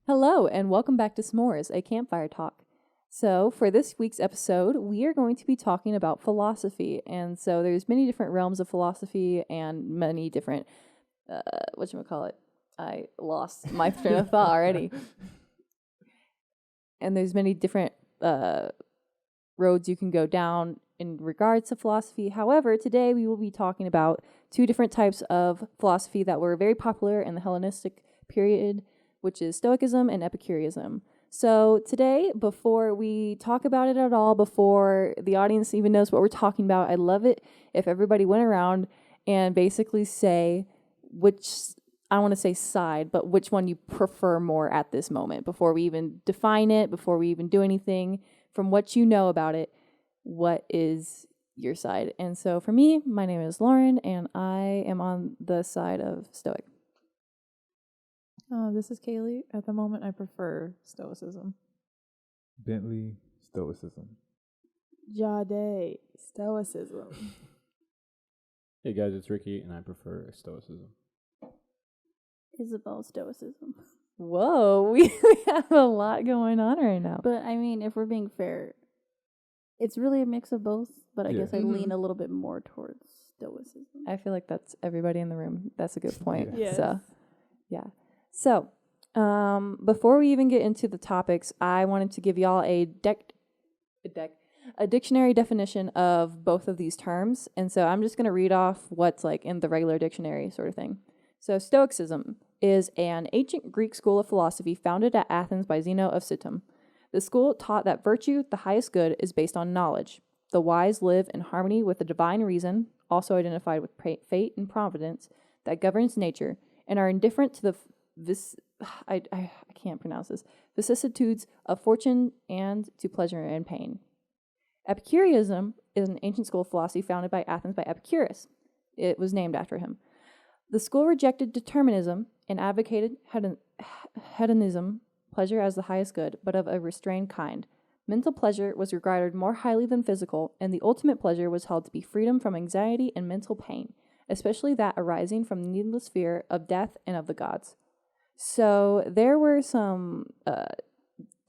Hello, and welcome back to S'mores, a Campfire Talk. So, for this week's episode, we are going to be talking about philosophy. And so, there's many different realms of philosophy and many different, whatchamacallit, I lost my train of thought already. And there's many different roads you can go down in regards to philosophy. However, today we will be talking about two different types of philosophy that were very popular in the Hellenistic period, which is Stoicism and Epicureanism. So today, before we talk about it at all, before the audience even knows what we're talking about, I'd love it if everybody went around and basically say which, I don't want to say side, but which one you prefer more at this moment, before we even define it, before we even do anything. From what you know about it, what is your side? And so for me, my name is Lauren, and I am on the side of Stoic. This is Kaylee. At the moment, I prefer Stoicism. Bentley, Stoicism. Jade, Stoicism. Hey guys, it's Ricky, and I prefer Stoicism. Isabel, Stoicism. Whoa, we have a lot going on right now. But I mean, if we're being fair, it's really a mix of both, but I guess I lean a little bit more towards Stoicism. I feel like that's everybody in the room. That's a good point. Yes. So, yeah. So, before we even get into the topics, I wanted to give y'all a dictionary definition of both of these terms. And so I'm just going to read off what's like in the regular dictionary sort of thing. So Stoicism is an ancient Greek school of philosophy founded at Athens by Zeno of Citium. The school taught that virtue, the highest good, is based on knowledge. The wise live in harmony with the divine reason, also identified with fate and providence, that governs nature, and are indifferent to the I can't pronounce this, vicissitudes of fortune and to pleasure and pain. Epicureanism is an ancient school of philosophy founded by Athens by Epicurus. It was named after him. The school rejected determinism and advocated hedonism, pleasure as the highest good, but of a restrained kind. Mental pleasure was regarded more highly than physical, and the ultimate pleasure was held to be freedom from anxiety and mental pain, especially that arising from the needless fear of death and of the gods. So there were some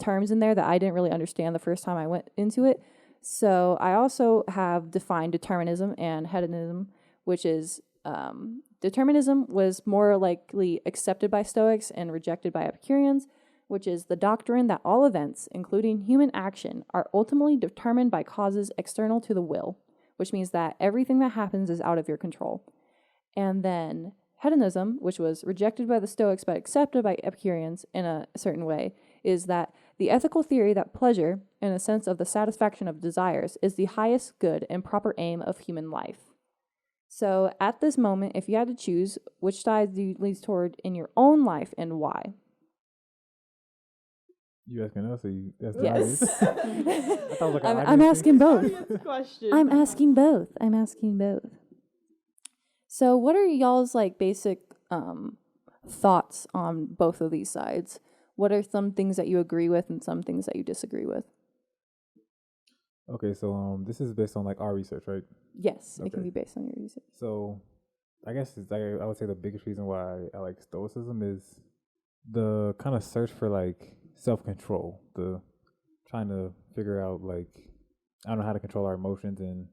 terms in there that I didn't really understand the first time I went into it. So I also have defined determinism and hedonism, which is determinism was more likely accepted by Stoics and rejected by Epicureans, which is the doctrine that all events, including human action, are ultimately determined by causes external to the will, which means that everything that happens is out of your control. And then hedonism, which was rejected by the Stoics but accepted by Epicureans in a certain way, is that the ethical theory that pleasure, in a sense of the satisfaction of desires, is the highest good and proper aim of human life. So at this moment, if you had to choose, which side do you lean toward in your own life and why? You asking us or you asking Yes. like I'm asking both. Question. I'm asking both. So what are y'all's like basic thoughts on both of these sides? What are some things that you agree with and some things that you disagree with? Okay, so this is based on like our research, right? Yes, it can Okay. be based on your research. So I guess it's like I would say the biggest reason why I like Stoicism is the kind of search for like self-control, the trying to figure out like I don't know how to control our emotions and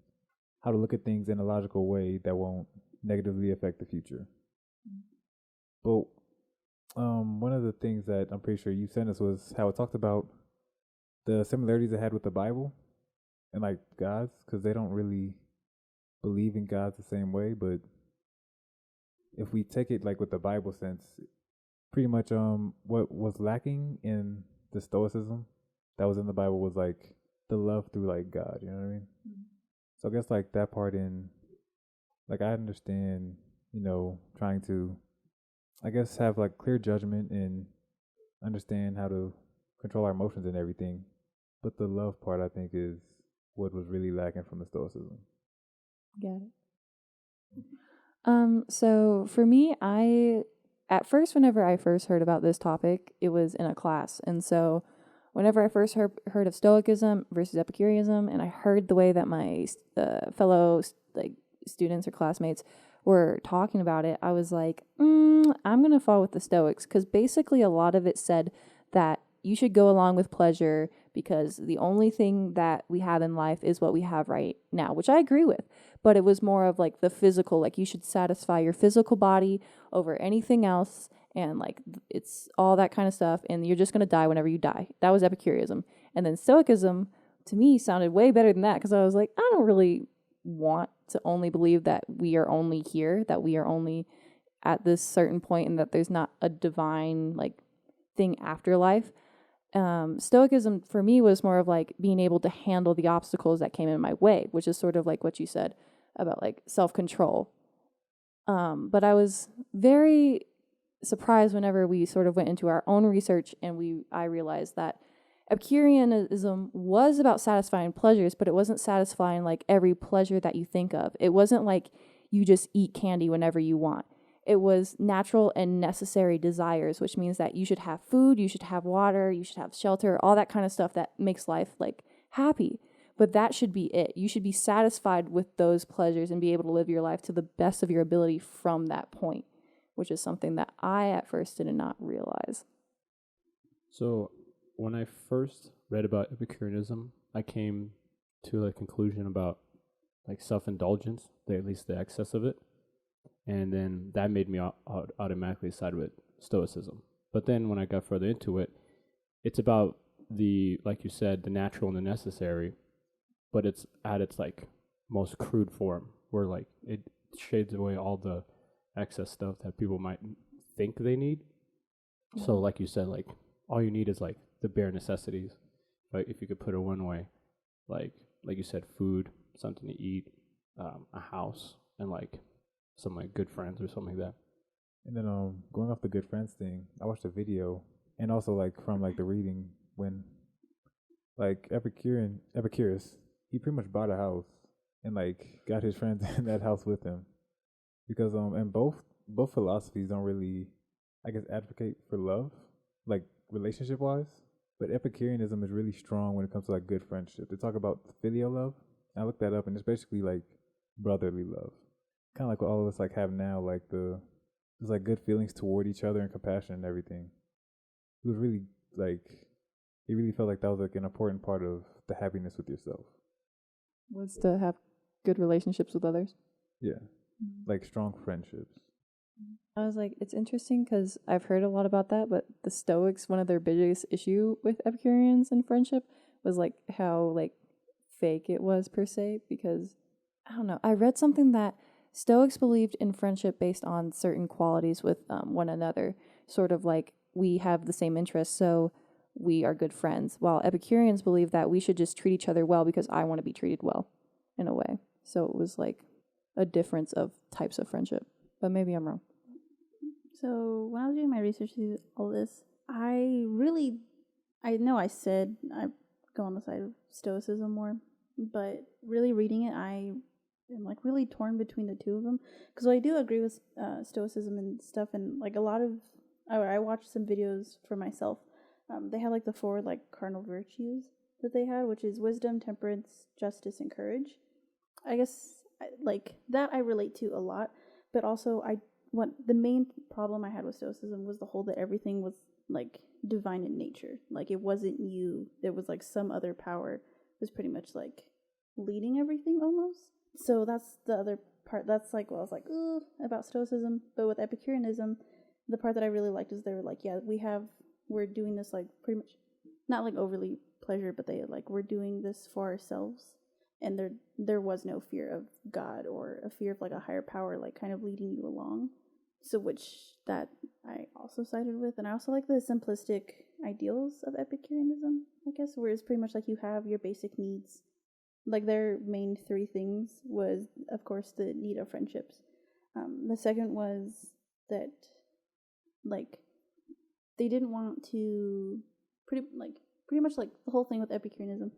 how to look at things in a logical way that won't negatively affect the future. But one of the things that I'm pretty sure you sent us was how it talked about the similarities it had with the Bible and like gods, because they don't really believe in gods the same way. But if we take it like with the Bible sense, pretty much what was lacking in the Stoicism that was in the Bible was like the love through like God, you know what I mean? So I guess like that part in like I understand, trying to I guess have like clear judgment and understand how to control our emotions and everything. But the love part I think is what was really lacking from the Stoicism. Got it. So for me, whenever I first heard about this topic, it was in a class. And so whenever I first heard of Stoicism versus Epicureanism, and I heard the way that my fellow students or classmates were talking about it, I was like, I'm going to fall with the Stoics, because basically a lot of it said that you should go along with pleasure because the only thing that we have in life is what we have right now, which I agree with. But it was more of like the physical, like you should satisfy your physical body over anything else. And like it's all that kind of stuff. And you're just going to die whenever you die. That was Epicureanism. And then Stoicism to me sounded way better than that because I was like, I don't really want to only believe that we are only here, that we are only at this certain point and that there's not a divine like thing after life. Stoicism for me was more of like being able to handle the obstacles that came in my way, which is sort of like what you said about like self-control. But I was very surprised whenever we sort of went into our own research and I realized that Epicureanism was about satisfying pleasures, but it wasn't satisfying like every pleasure that you think of. It wasn't like you just eat candy whenever you want. It was natural and necessary desires, which means that you should have food, you should have water, you should have shelter, all that kind of stuff that makes life like happy. But that should be it. You should be satisfied with those pleasures and be able to live your life to the best of your ability from that point, which is something that I at first did not realize. So when I first read about Epicureanism, I came to a conclusion about like self-indulgence, at least the excess of it. And then that made me automatically side with Stoicism. But then when I got further into it, it's about like you said, the natural and the necessary, but it's at its like most crude form, where like it shades away all the excess stuff that people might think they need. Mm-hmm. So like you said, like all you need is like the bare necessities. Like if you could put it one way, like you said, food, something to eat, a house, and like some like good friends or something like that. And then going off the good friends thing, I watched a video, and also like from like the reading when like Epicurus, he pretty much bought a house and like got his friends in that house with him, because and both philosophies don't really, I guess, advocate for love, like relationship wise, but Epicureanism is really strong when it comes to like good friendship. They talk about filial love. I looked that up, and it's basically like brotherly love, kind of like what all of us like have now, like there's like good feelings toward each other and compassion and everything. It was really like, it really felt like that was like an important part of the happiness with yourself. Was to have good relationships with others. Yeah, like strong friendships. I was like, it's interesting because I've heard a lot about that, but the Stoics, one of their biggest issue with Epicureans and friendship was like how like fake it was per se, because I don't know. I read something that Stoics believed in friendship based on certain qualities with one another, sort of like we have the same interests, so we are good friends, while Epicureans believe that we should just treat each other well because I want to be treated well, in a way. So it was like a difference of types of friendship, but maybe I'm wrong. So when I was doing my research to all this, I know I said I go on the side of Stoicism more, but really reading it, I am like really torn between the two of them, because I do agree with Stoicism and stuff, and like a lot of I watched some videos for myself. They had like the 4 like cardinal virtues that they had, which is wisdom, temperance, justice, and courage. I guess like that I relate to a lot, but also what the main problem I had with Stoicism was the whole that everything was like divine in nature. Like it wasn't you. There was like some other power was pretty much like leading everything almost. So that's the other part. That's like what I was like, ooh, about Stoicism. But with Epicureanism, the part that I really liked is they were like, yeah, we're doing this like pretty much not like overly pleasure, but they like we're doing this for ourselves. And there was no fear of God or a fear of like a higher power like kind of leading you along. So which that I also sided with. And I also like the simplistic ideals of Epicureanism, I guess, where it's pretty much like you have your basic needs. Like their main 3 things was, of course, the need of friendships. The second was that like they didn't want to pretty much like the whole thing with Epicureanism.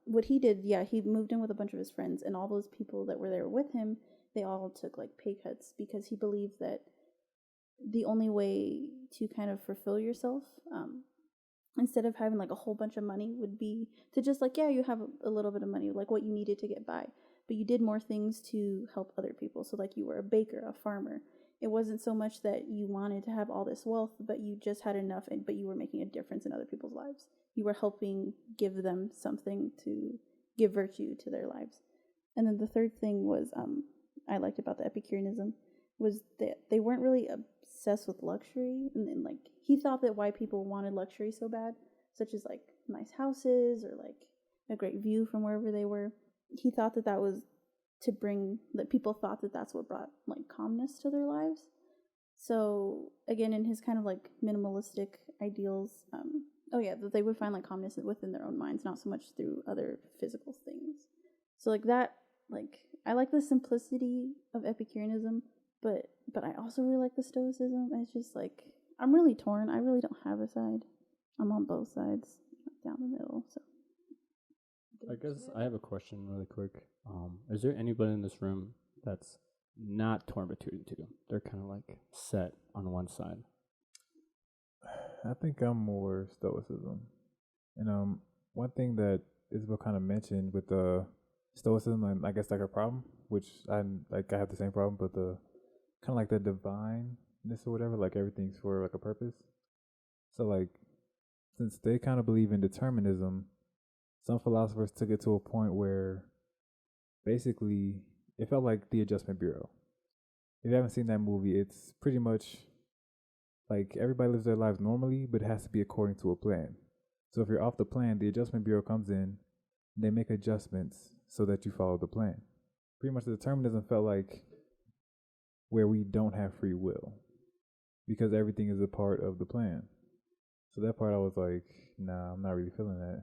What he did, he moved in with a bunch of his friends, and all those people that were there with him, they all took like pay cuts because he believed that the only way to kind of fulfill yourself, instead of having like a whole bunch of money, would be to just like, you have a little bit of money, like what you needed to get by, but you did more things to help other people. So like you were a baker, a farmer, it wasn't so much that you wanted to have all this wealth, but you just had enough, but you were making a difference in other people's lives. You were helping give them something to give virtue to their lives. And then the third thing was I liked about the Epicureanism was that they weren't really obsessed with luxury. And like he thought that why people wanted luxury so bad, such as like nice houses or like a great view from wherever they were, he thought that that was to bring, that people thought that that's what brought like calmness to their lives. So again, in his kind of like minimalistic ideals, that they would find like calmness within their own minds, not so much through other physical things. So like that, like I like the simplicity of Epicureanism, but I also really like the Stoicism. It's just like I'm really torn. I really don't have a side. I'm on both sides, down the middle. So I guess I have a question really quick. Is there anybody in this room that's not torn between the two? They're kind of like set on one side. I think I'm more Stoicism. And one thing that Isabel kind of mentioned with the Stoicism, and I guess like a problem, which I have the same problem, but the kind of like the divineness or whatever, like everything's for like a purpose. So like, since they kind of believe in determinism, some philosophers took it to a point where basically it felt like the Adjustment Bureau. If you haven't seen that movie, it's pretty much like everybody lives their lives normally, but it has to be according to a plan. So if you're off the plan, the Adjustment Bureau comes in and they make adjustments so that you follow the plan. Pretty much the determinism felt like where we don't have free will because everything is a part of the plan. So that part I was like, nah, I'm not really feeling that.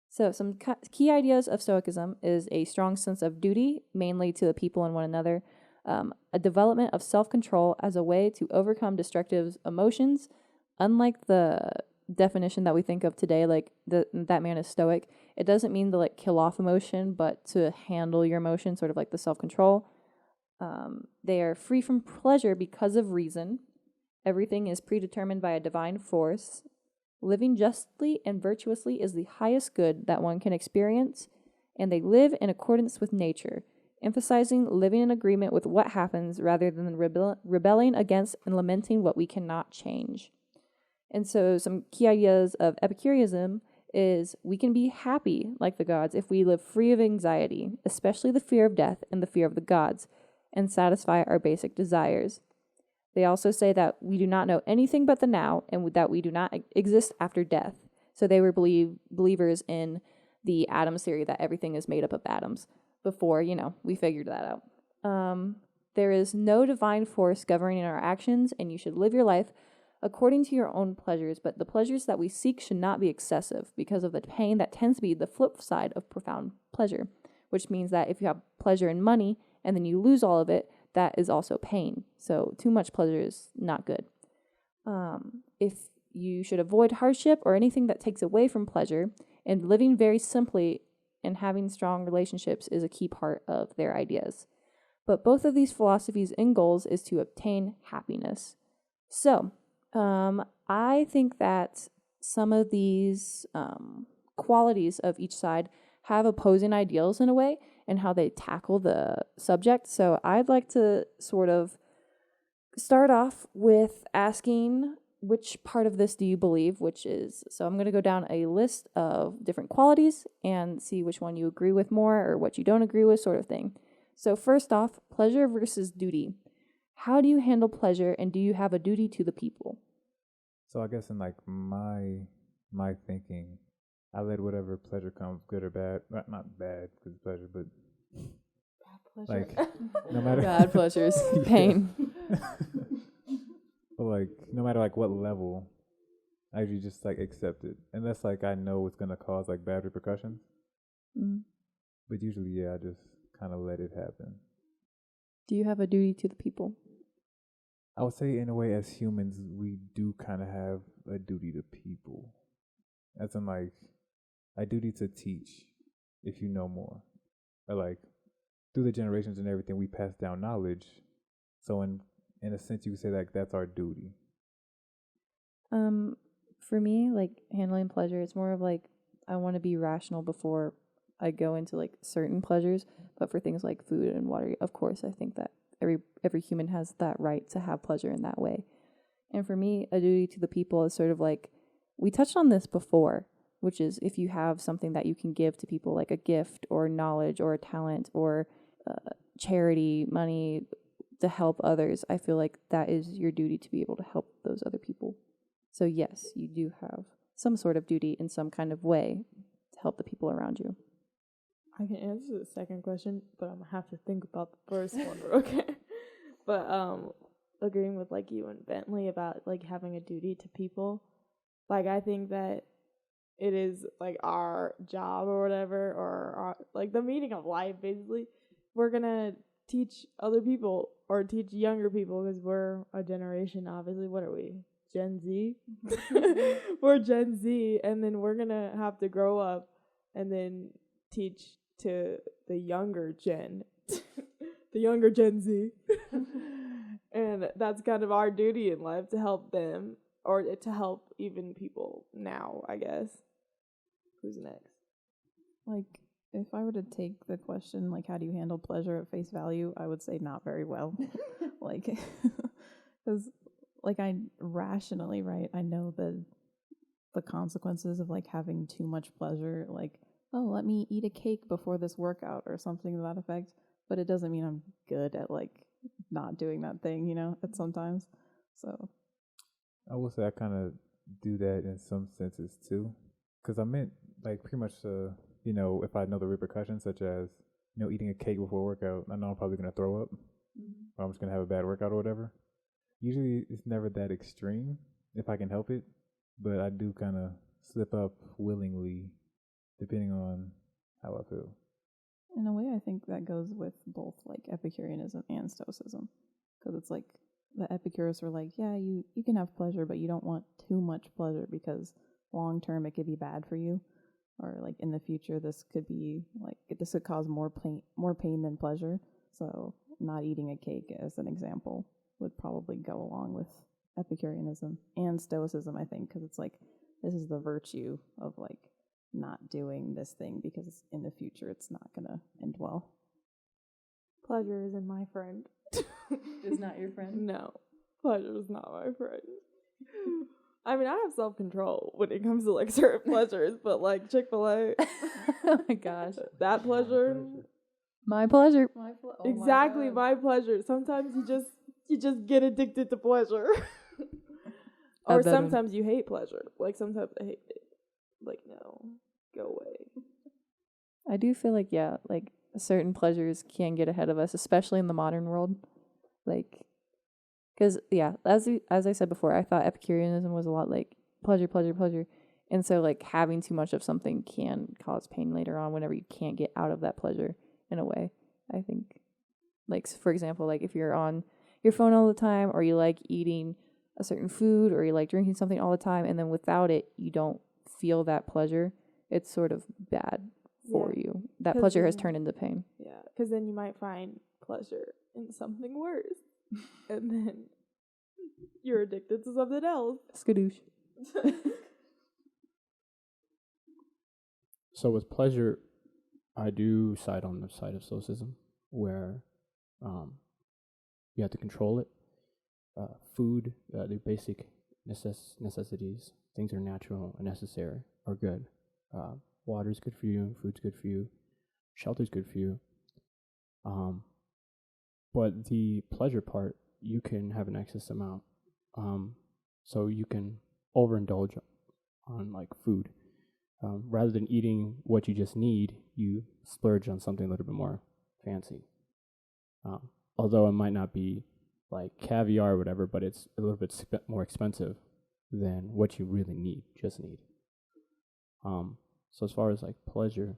So some key ideas of Stoicism is a strong sense of duty, mainly to the people and one another, a development of self-control as a way to overcome destructive emotions. Unlike the definition that we think of today, like that man is stoic, it doesn't mean to like kill off emotion, but to handle your emotion, sort of like the self-control. They are free from pleasure because of reason. Everything is predetermined by a divine force. Living justly and virtuously is the highest good that one can experience, and they live in accordance with nature, emphasizing living in agreement with what happens rather than rebelling against and lamenting what we cannot change. And so some key ideas of Epicureanism is we can be happy like the gods if we live free of anxiety, especially the fear of death and the fear of the gods, and satisfy our basic desires. They also say that we do not know anything but the now and that we do not exist after death. So they were believers in the atoms theory, that everything is made up of atoms before, we figured that out. There is no divine force governing our actions, and you should live your life according to your own pleasures, but the pleasures that we seek should not be excessive because of the pain that tends to be the flip side of profound pleasure, which means that if you have pleasure in money and then you lose all of it, that is also pain. So too much pleasure is not good. If you should avoid hardship or anything that takes away from pleasure, and living very simply and having strong relationships is a key part of their ideas. But both of these philosophies' end goals is to obtain happiness. So I think that some of these qualities of each side have opposing ideals in a way, and how they tackle the subject. So I'd like to sort of start off with asking, which part of this do you believe, so I'm going to go down a list of different qualities and see which one you agree with more or what you don't agree with, sort of thing. So first off, pleasure versus duty. How do you handle pleasure, and do you have a duty to the people? So I guess in like my thinking, I let whatever pleasure comes, good or bad. Not bad because pleasure, but like no matter Bad pleasures, pain. But like no matter like what level, I usually just like accept it, unless like I know it's gonna cause like bad repercussions. Mm. But usually, I just kind of let it happen. Do you have a duty to the people? I would say in a way, as humans, we do kind of have a duty to people. As in like, a duty to teach if you know more. Or like, through the generations and everything, we pass down knowledge. So in a sense, you could say like that's our duty. For me, like handling pleasure, it's more of like I want to be rational before I go into like certain pleasures. But for things like food and water, of course, I think that every human has that right to have pleasure in that way. And for me, a duty to the people is sort of like, we touched on this before, which is if you have something that you can give to people, like a gift or knowledge or a talent or charity, money to help others, I feel like that is your duty to be able to help those other people. So yes, you do have some sort of duty in some kind of way to help the people around you. I can answer the second question, but I'm gonna have to think about the first one, okay? But agreeing with like you and Bentley about like having a duty to people, like I think that it is like our job or whatever, or our, like the meaning of life basically. We're gonna teach other people or teach younger people because we're a generation, obviously. What are we? Gen Z? We're Gen Z, and then we're gonna have to grow up and then teach to the younger Gen, the younger Gen Z. And that's kind of our duty in life, to help them, or to help even people now, I guess. Who's next? Like, if I were to take the question, like, how do you handle pleasure at face value, I would say not very well. Like, because, like, I rationally, right, I know the consequences of, like, having too much pleasure, like, oh, let me eat a cake before this workout or something to that effect. But it doesn't mean I'm good at, like, not doing that thing, you know, at sometimes. So I will say I kind of do that in some senses too, because I meant like pretty much, you know, if I know the repercussions, such as, you know, eating a cake before a workout, I know I'm probably gonna throw up, or I'm just gonna have a bad workout or whatever. Usually, it's never that extreme if I can help it, but I do kind of slip up willingly, depending on how I feel. in a way, I think that goes with both, like, Epicureanism and Stoicism. Because it's like, the Epicurists were like, yeah, you can have pleasure, but you don't want too much pleasure because long term it could be bad for you. Or, like, in the future, this could cause more pain than pleasure. So not eating a cake, as an example, would probably go along with Epicureanism and Stoicism, I think, because it's like, this is the virtue of, like, not doing this thing because in the future it's not going to end well. Pleasure isn't my friend. Is not your friend? No, pleasure is not my friend. I mean, I have self-control when it comes to, like, certain pleasures, but, like, Chick-fil-A, Oh my gosh. that pleasure, My pleasure. exactly my pleasure. Sometimes you just get addicted to pleasure. Or sometimes you hate pleasure. Like, sometimes I hate it. Like, no, go away. I do feel like, yeah, like certain pleasures can get ahead of us, especially in the modern world. Like, because, yeah, as I said before, I thought Epicureanism was a lot like pleasure, pleasure, pleasure. And so, like, having too much of something can cause pain later on whenever you can't get out of that pleasure in a way. I think, like, for example, like if you're on your phone all the time, or you like eating a certain food, or you like drinking something all the time, and then without it, you don't feel that pleasure, it's sort of bad for you. That pleasure has turned into pain. Yeah, because then you might find pleasure in something worse. And then you're addicted to something else. Skadoosh. So with pleasure, I do side on the side of Stoicism, where you have to control it. Food, the basic necessities, things are natural and necessary, are good. Water's good for you, food's good for you, shelter's good for you. But the pleasure part, you can have an excess amount. So you can overindulge on, like, food. Rather than eating what you just need, you splurge on something a little bit more fancy. Although it might not be like caviar or whatever, but it's a little bit more expensive than what you really just need. So as far as, like, pleasure,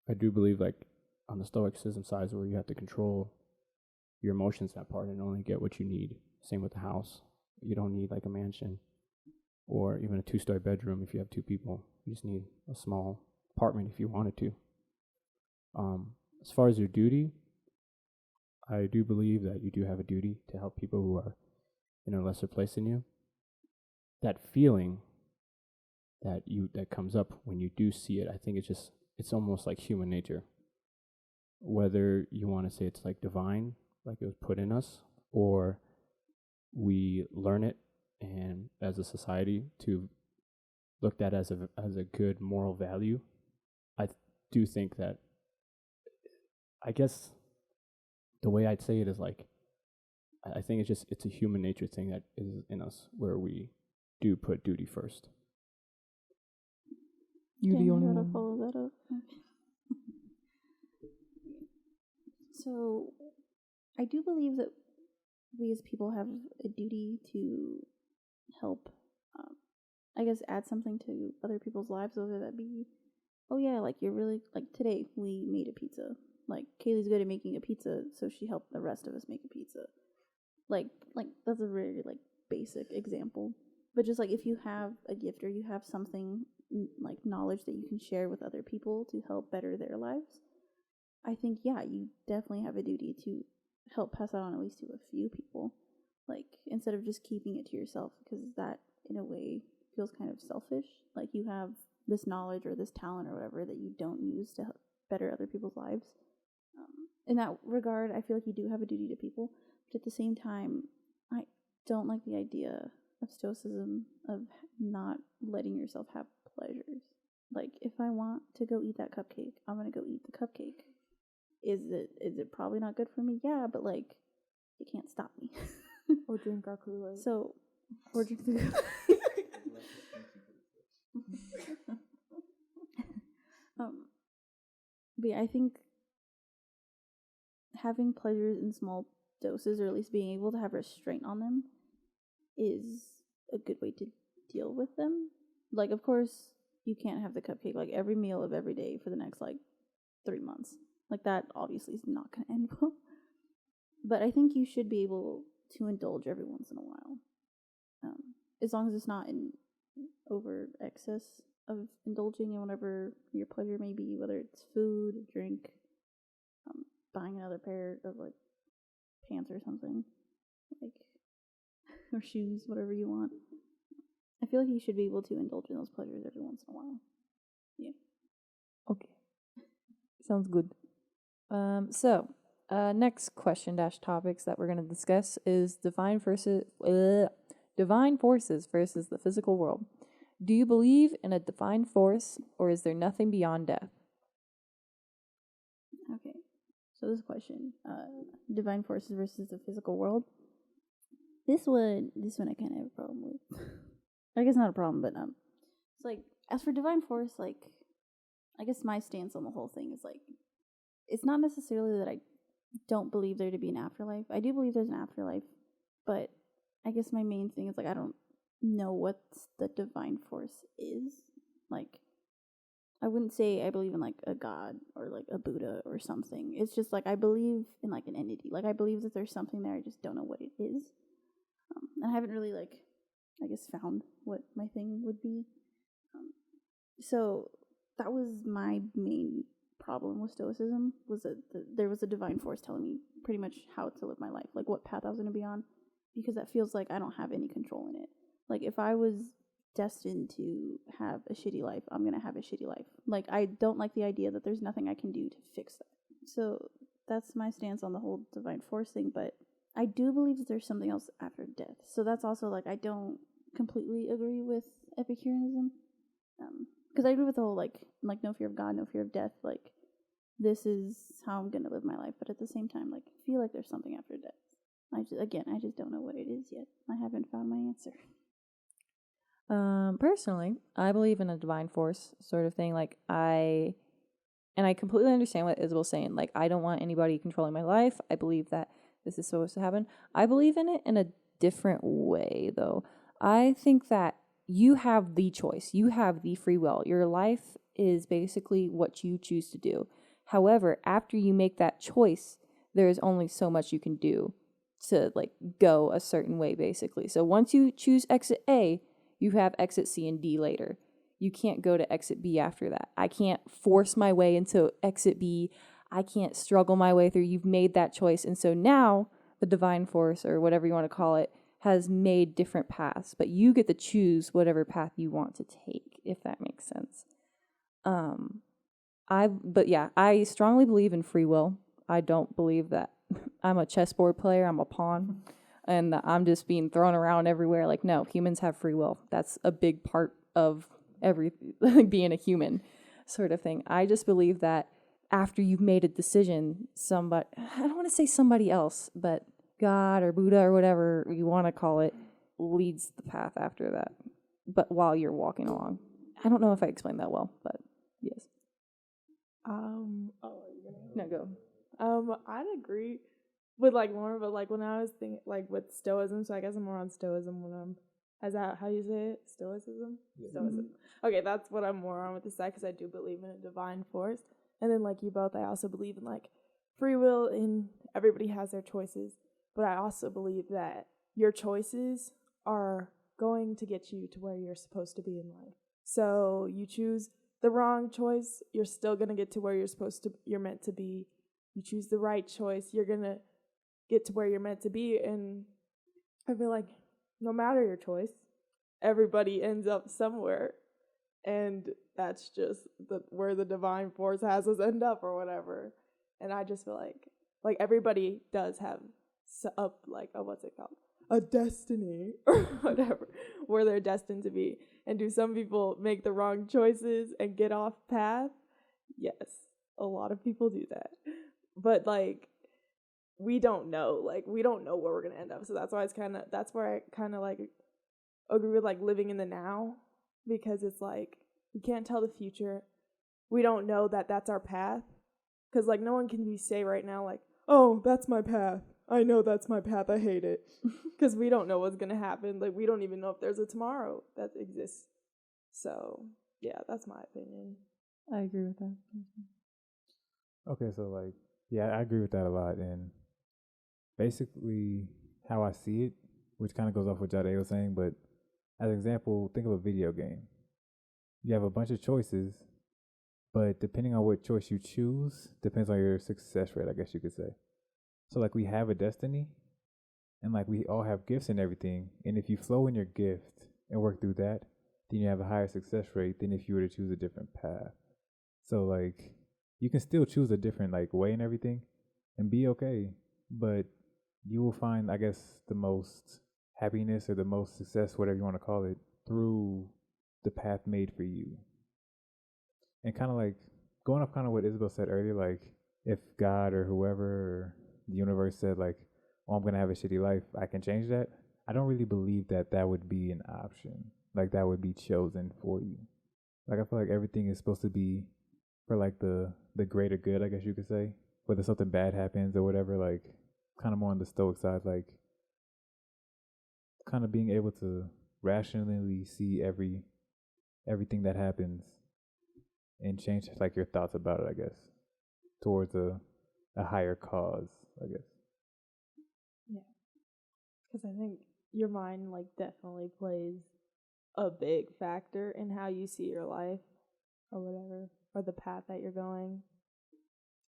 I do believe, like, on the Stoicism side, where you have to control your emotions, that part, and only get what you need. Same with the house. You don't need, like, a mansion or even a 2-story bedroom if you have 2 people. You just need a small apartment if you wanted to. As far as your duty, I do believe that you do have a duty to help people who are in a lesser place than you. That feeling that comes up when you do see it, I think it's almost like human nature. Whether you want to say it's like divine like it was put in us, or we learn it and as a society to looked at as a good moral value. I do think that, I guess the way I'd say it is like, I think it's a human nature thing that is in us where we do put duty first. You the only gotta one. follow that up. So, I do believe that we as people have a duty to help, I guess, add something to other people's lives, whether that be, oh yeah, like you're really, like today we made a pizza. Like Kaylee's good at making a pizza, so she helped the rest of us make a pizza. Like that's a very like basic example. But just like if you have a gift or you have something like knowledge that you can share with other people to help better their lives, I think, yeah, you definitely have a duty to help pass that on at least to a few people. Like, instead of just keeping it to yourself, because that, in a way, feels kind of selfish. Like, you have this knowledge or this talent or whatever that you don't use to help better other people's lives. In that regard, I feel like you do have a duty to people. But at the same time, I don't like the idea of Stoicism of not letting yourself have pleasures. Like, if I want to go eat that cupcake, I'm going to go eat the cupcake. Is it probably not good for me? Yeah, but like, it can't stop me. Or drink our Kool-Aid. So, or drink the but yeah, I think having pleasures in small doses, or at least being able to have restraint on them, is a good way to deal with them. Like, of course, you can't have the cupcake like every meal of every day for the next like 3 months. Like, that obviously is not going to end well. But I think you should be able to indulge every once in a while. As long as it's not in over excess of indulging in whatever your pleasure may be, whether it's food, drink, buying another pair of like pants or something, like, or shoes, whatever you want. I feel like you should be able to indulge in those pleasures every once in a while. Yeah. Okay. Sounds good. Next question -- topics that we're going to discuss is divine forces versus the physical world. Do you believe in a divine force, or is there nothing beyond death? Okay. So this question, divine forces versus the physical world. This one I kind of have a problem with. I guess not a problem, but it's like, as for divine force, like, I guess my stance on the whole thing is like, it's not necessarily that I don't believe there to be an afterlife. I do believe there's an afterlife, but I guess my main thing is like, I don't know what the divine force is. Like, I wouldn't say I believe in like a god or like a Buddha or something. It's just like, I believe in like an entity. Like, I believe that there's something there. I just don't know what it is. And I haven't really like, I guess, found what my thing would be. So that was my main problem with Stoicism, was that there was a divine force telling me pretty much how to live my life, like what path I was going to be on, because that feels like I don't have any control in it. Like, if I was destined to have a shitty life, I'm going to have a shitty life. Like, I don't like the idea that there's nothing I can do to fix that. So that's my stance on the whole divine force thing, but I do believe that there's something else after death. So that's also like, I don't completely agree with Epicureanism. Because I agree with the whole, like no fear of God, no fear of death. Like, this is how I'm going to live my life. But at the same time, like, I feel like there's something after death. I just don't know what it is yet. I haven't found my answer. Personally, I believe in a divine force sort of thing. Like, I completely understand what Isabel's saying. Like, I don't want anybody controlling my life. I believe that this is supposed to happen. I believe in it in a different way, though. I think that you have the choice. You have the free will. Your life is basically what you choose to do. However, after you make that choice, there is only so much you can do to like go a certain way, basically. So once you choose exit A, you have exit C and D later. You can't go to exit B after that. I can't force my way into exit B. I can't struggle my way through. You've made that choice. And so now the divine force, or whatever you want to call it, has made different paths, but you get to choose whatever path you want to take, if that makes sense. I strongly believe in free will. I don't believe that. I'm a chessboard player, I'm a pawn, and I'm just being thrown around everywhere. Like, no, humans have free will. That's a big part of like being a human sort of thing. I just believe that after you've made a decision, I don't want to say somebody else, but God or Buddha or whatever you want to call it, leads the path after that. But while you're walking along. I don't know if I explained that well, but yes. Oh, you're gonna No, go. I'd agree with like Lauren, but like when I was thinking like with Stoicism, so I guess I'm more on Stoicism when I'm, is that how you say it? Stoicism? Yeah. Stoicism. Okay, that's what I'm more on with this side because I do believe in a divine force. And then like you both, I also believe in like free will and everybody has their choices. But I also believe that your choices are going to get you to where you're supposed to be in life. So you choose the wrong choice, you're still going to get to where you're meant to be. You choose the right choice, you're going to get to where you're meant to be. And I feel like no matter your choice, everybody ends up somewhere. And that's just where the divine force has us end up or whatever. And I just feel like everybody does have what's it called? A destiny or whatever, where they're destined to be. And do some people make the wrong choices and get off path? Yes, a lot of people do that. But like, we don't know. Like, we don't know where we're gonna end up. So that's why that's where I kind of like agree with like living in the now, because it's like we can't tell the future. We don't know that that's our path, because like no one can say right now like, oh, that's my path. I know that's my path. I hate it. Because we don't know what's going to happen. Like, we don't even know if there's a tomorrow that exists. So, yeah, that's my opinion. I agree with that. Okay, so like, yeah, I agree with that a lot. And basically, how I see it, which kind of goes off what Jade was saying, but as an example, think of a video game. You have a bunch of choices, but depending on what choice you choose, depends on your success rate, I guess you could say. So like we have a destiny, and like we all have gifts and everything, and if you flow in your gift and work through that, then you have a higher success rate than if you were to choose a different path. So like you can still choose a different like way and everything and be okay, but you will find, I guess, the most happiness or the most success, whatever you want to call it, through the path made for you. And kind of like going off kind of what Isabel said earlier, like if God or whoever or the universe said like, oh, I'm going to have a shitty life, I can change that. I don't really believe that that would be an option. Like that would be chosen for you. Like I feel like everything is supposed to be for like the greater good, I guess you could say. Whether something bad happens or whatever, like kind of more on the Stoic side, like kind of being able to rationally see everything that happens and change like your thoughts about it, I guess, towards a higher cause, I guess. Yeah, because I think your mind like definitely plays a big factor in how you see your life or whatever, or the path that you're going.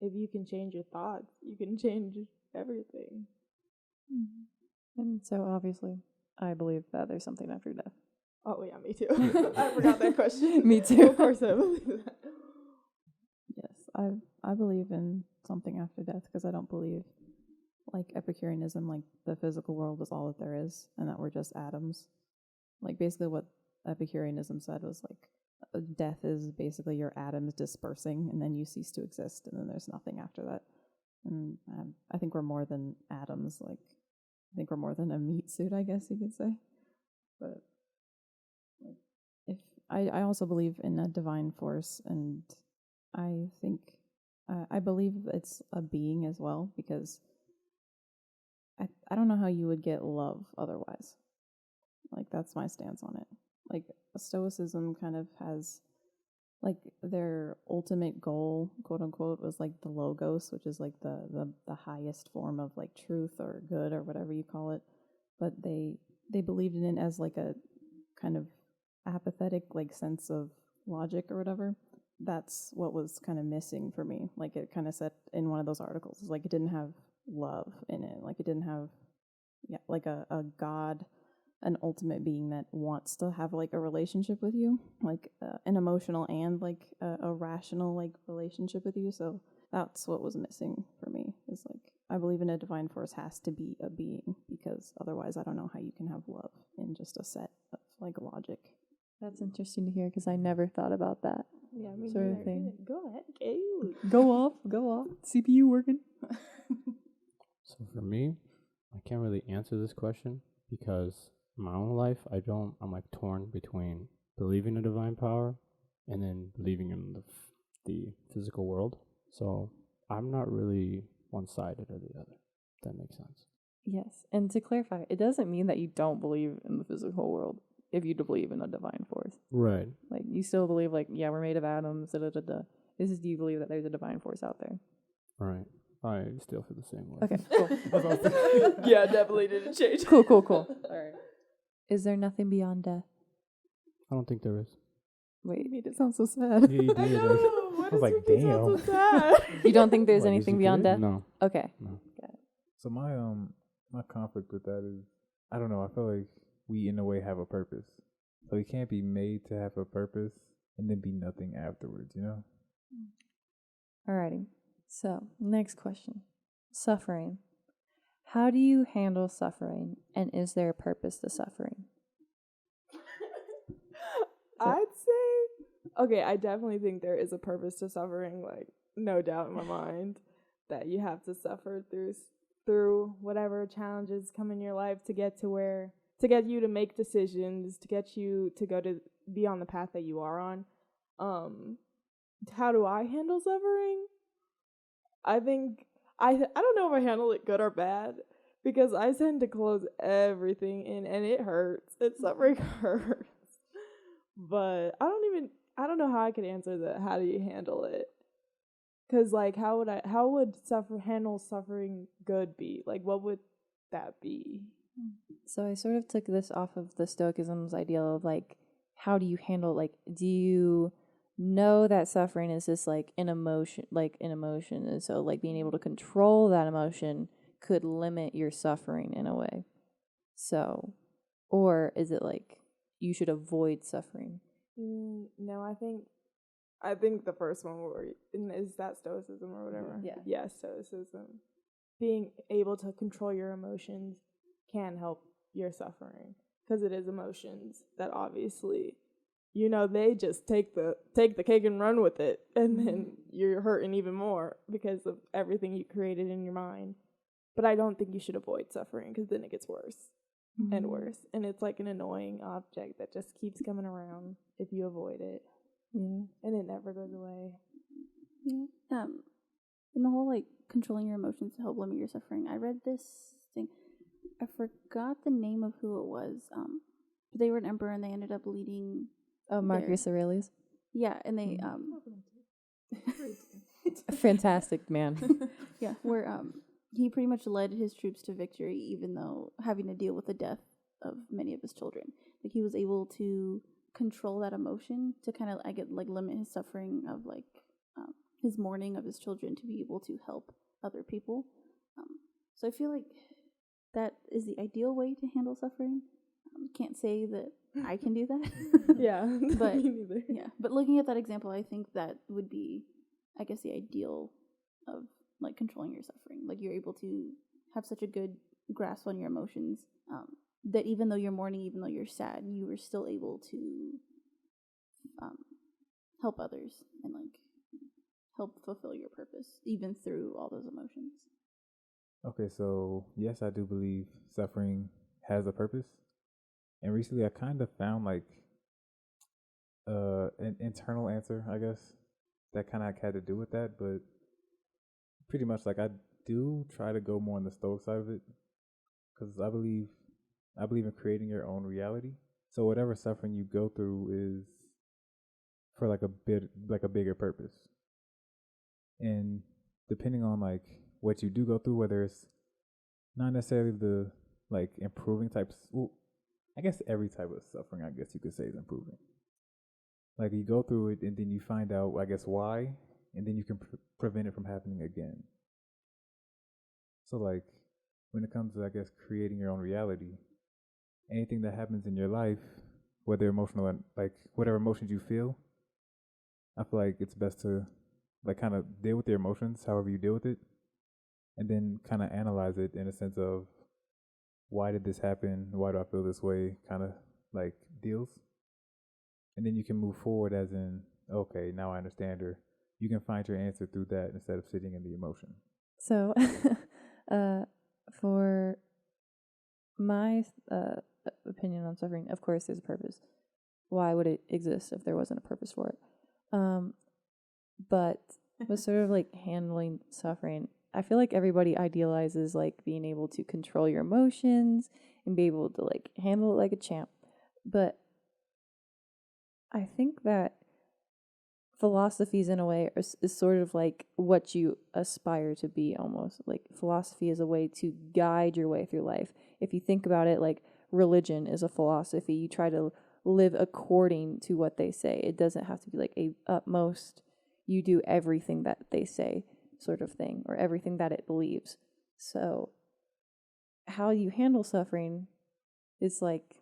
If you can change your thoughts, you can change everything. Mm-hmm. And so obviously, I believe that there's something after death. Oh yeah, me too. I forgot that question. Me too. Of course I believe that. Yes, I believe in something after death because I don't believe, like Epicureanism, like the physical world is all that there is and that we're just atoms. Like basically what Epicureanism said was like death is basically your atoms dispersing and then you cease to exist and then there's nothing after that. And I think we're more than atoms. Like I think we're more than a meat suit, I guess you could say. But if I also believe in a divine force, and I think I believe it's a being as well, because I don't know how you would get love otherwise. Like that's my stance on it. Like Stoicism kind of has like their ultimate goal, quote unquote, was like the logos, which is like the highest form of like truth or good or whatever you call it. But they believed in it as like a kind of apathetic like sense of logic or whatever. That's what was kind of missing for me. Like it kind of said in one of those articles, like it didn't have love in it. Like it didn't have like a God, an ultimate being that wants to have like a relationship with you, like an emotional and like a rational like relationship with you. So that's what was missing for me, is like I believe in a divine force has to be a being, because otherwise I don't know how you can have love in just a set of like logic. That's interesting to hear because I never thought about that Yeah, I mean, sort of thing. Go ahead, Kaylee. Go off. CPU working. So for me, I can't really answer this question because in my own life, I'm like torn between believing in divine power and then believing in the physical world. So I'm not really one-sided or the other. If that makes sense. Yes, and to clarify, it doesn't mean that you don't believe in the physical world if you believe in a divine force. Right. Like, you still believe, like, yeah, we're made of atoms, da-da-da-da. This is, do you believe that there's a divine force out there? Right. I still feel the same way. Okay, cool. Yeah, definitely didn't change. Cool. All right. Is there nothing beyond death? I don't think there is. Wait, You made it sound so sad. Yeah, you I did. know. Why I was does like, it make me sound damn. so sad? you don't think there's What, is anything you beyond good? death? No. Okay. No. So my conflict with that is, I don't know, I feel like we in a way have a purpose. So we can't be made to have a purpose and then be nothing afterwards, you know? Alrighty. So, next question. Suffering. How do you handle suffering, and is there a purpose to suffering? I'd say, okay, I definitely think there is a purpose to suffering, like, no doubt in my mind that you have to suffer through whatever challenges come in your life to get you to make decisions, to get you to be on the path that you are on. How do I handle suffering? I think I don't know if I handle it good or bad, because I tend to close everything in, and it hurts. Suffering hurts. But I don't know how I could answer that. How do you handle it? Because, like, how would handle suffering good be? Like, what would that be? So I sort of took this off of the Stoicism's ideal of, like, how do you handle, like, do you know that suffering is just like an emotion, and so, like, being able to control that emotion could limit your suffering in a way. So, or is it like you should avoid suffering? No, I think the first one is that Stoicism or whatever. Yeah, Stoicism. Being able to control your emotions can help your suffering, because it is emotions that obviously, they just take the cake and run with it, and then you're hurting even more because of everything you created in your mind. But I don't think you should avoid suffering, because then it gets worse and worse, and it's like an annoying object that just keeps coming around if you avoid it. Yeah. And it never goes away. Yeah. In the whole, like, controlling your emotions to help limit your suffering, I read this thing. I forgot the name of who it was. But they were an emperor, and they ended up leading. Oh, Marcus Aurelius. Yeah, and they Fantastic man. yeah, where he pretty much led his troops to victory, even though having to deal with the death of many of his children. Like, he was able to control that emotion to kind of, limit his suffering of, like, his mourning of his children, to be able to help other people. So I feel like that is the ideal way to handle suffering. Can't say that I can do that. Yeah, but me neither. yeah, but looking at that example, I think that would be, I guess, the ideal of, like, controlling your suffering. Like, you're able to have such a good grasp on your emotions, that even though you're mourning, even though you're sad, you are still able to help others and, like, help fulfill your purpose, even through all those emotions. Okay, so yes, I do believe suffering has a purpose. And recently I kind of found, like, an internal answer, I guess, that kind of had to do with that. But pretty much, like, I do try to go more on the Stoic side of it, because I believe in creating your own reality. So whatever suffering you go through is for, like, a bigger purpose. And depending on, like, what you do go through, whether it's not necessarily the, like, improving types, well, I guess every type of suffering, I guess you could say, is improving. Like, you go through it and then you find out, I guess, why, and then you can prevent it from happening again. So, like, when it comes to, I guess, creating your own reality, anything that happens in your life, whether emotional, like, whatever emotions you feel, I feel like it's best to, like, kind of deal with your emotions however you deal with it, and then kind of analyze it in a sense of why did this happen? Why do I feel this way? Kind of like deals. And then you can move forward as in, okay, now I understand, or you can find your answer through that instead of sitting in the emotion. So, for my opinion on suffering, of course, there's a purpose. Why would it exist if there wasn't a purpose for it? But with sort of like handling suffering, I feel like everybody idealizes like being able to control your emotions and be able to like handle it like a champ. But I think that philosophies in a way is sort of like what you aspire to be almost. Like philosophy is a way to guide your way through life. If you think about it, like religion is a philosophy. You try to live according to what they say. It doesn't have to be like a utmost, you do everything that they say sort of thing, or everything that it believes. So how you handle suffering is like,